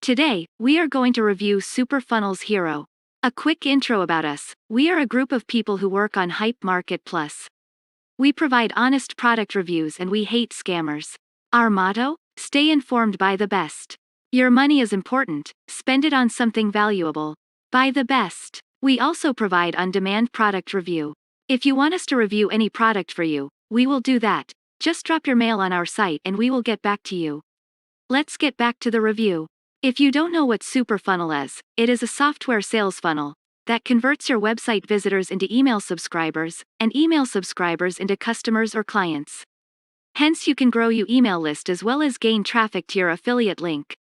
Today, we are going to review SuperFunnels Hero. A quick intro about us: we are a group of people who work on HyperMarketPlus. We provide honest product reviews and we hate scammers. Our motto: stay informed, buy the best. Your money is important, spend it on something valuable. Buy the best. We also provide on-demand product review. If you want us to review any product for you, we will do that. Just drop your mail on our site and we will get back to you. Let's get back to the review. If you don't know what SuperFunnel is, it is a software sales funnel that converts your website visitors into email subscribers, and email subscribers into customers or clients. Hence, you can grow your email list as well as gain traffic to your affiliate link.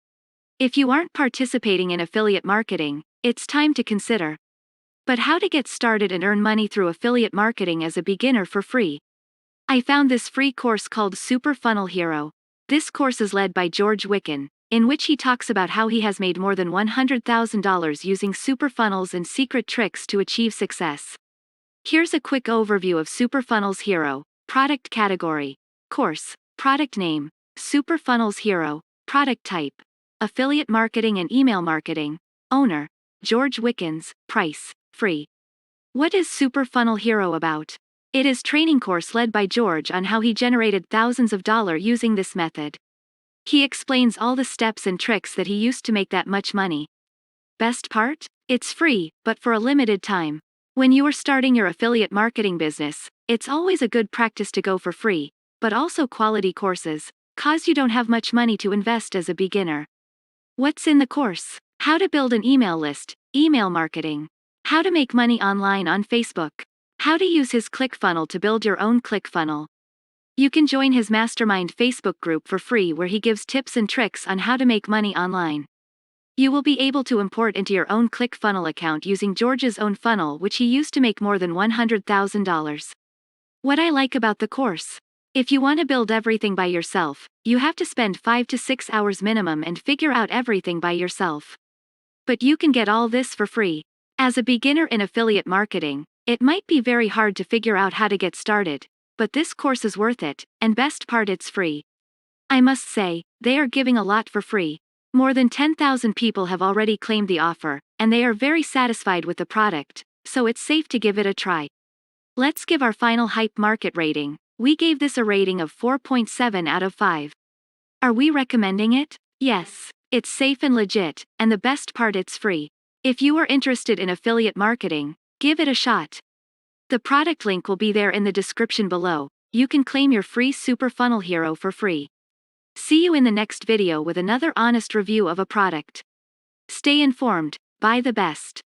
If you aren't participating in affiliate marketing, it's time to consider. But how to get started and earn money through affiliate marketing as a beginner for free? I found this free course called SuperFunnel Hero. This course is led by George Wickens, in which he talks about how he has made more than $100,000 using SuperFunnels and secret tricks to achieve success. Here's a quick overview of SuperFunnels Hero. Product category. Course. Product name: SuperFunnels Hero. Product type: affiliate marketing and email marketing. Owner: George Wickens. Price: free. What is SuperFunnel Hero about? It is training course led by George on how he generated thousands of dollars using this method. He explains all the steps and tricks that he used to make that much money. Best part? It's free, but for a limited time. When you are starting your affiliate marketing business, it's always a good practice to go for free, but also quality courses, cause you don't have much money to invest as a beginner. What's in the course? How to build an email list, email marketing. How to make money online on Facebook. How to use his ClickFunnels to build your own ClickFunnels. You can join his mastermind Facebook group for free where he gives tips and tricks on how to make money online. You will be able to import into your own ClickFunnels account using George's own funnel, which he used to make more than $100,000. What I like about the course: if you want to build everything by yourself, you have to spend 5 to 6 hours minimum and figure out everything by yourself. But you can get all this for free. As a beginner in affiliate marketing, it might be very hard to figure out how to get started, but this course is worth it, and best part, it's free. I must say, they are giving a lot for free. More than 10,000 people have already claimed the offer, and they are very satisfied with the product, so it's safe to give it a try. Let's give our final hype market rating. We gave this a rating of 4.7 out of 5. Are we recommending it? Yes. It's safe and legit, and the best part, it's free. If you are interested in affiliate marketing, give it a shot. The product link will be there in the description below. You can claim your free SuperFunnel Hero for free. See you in the next video with another honest review of a product. Stay informed, buy the best.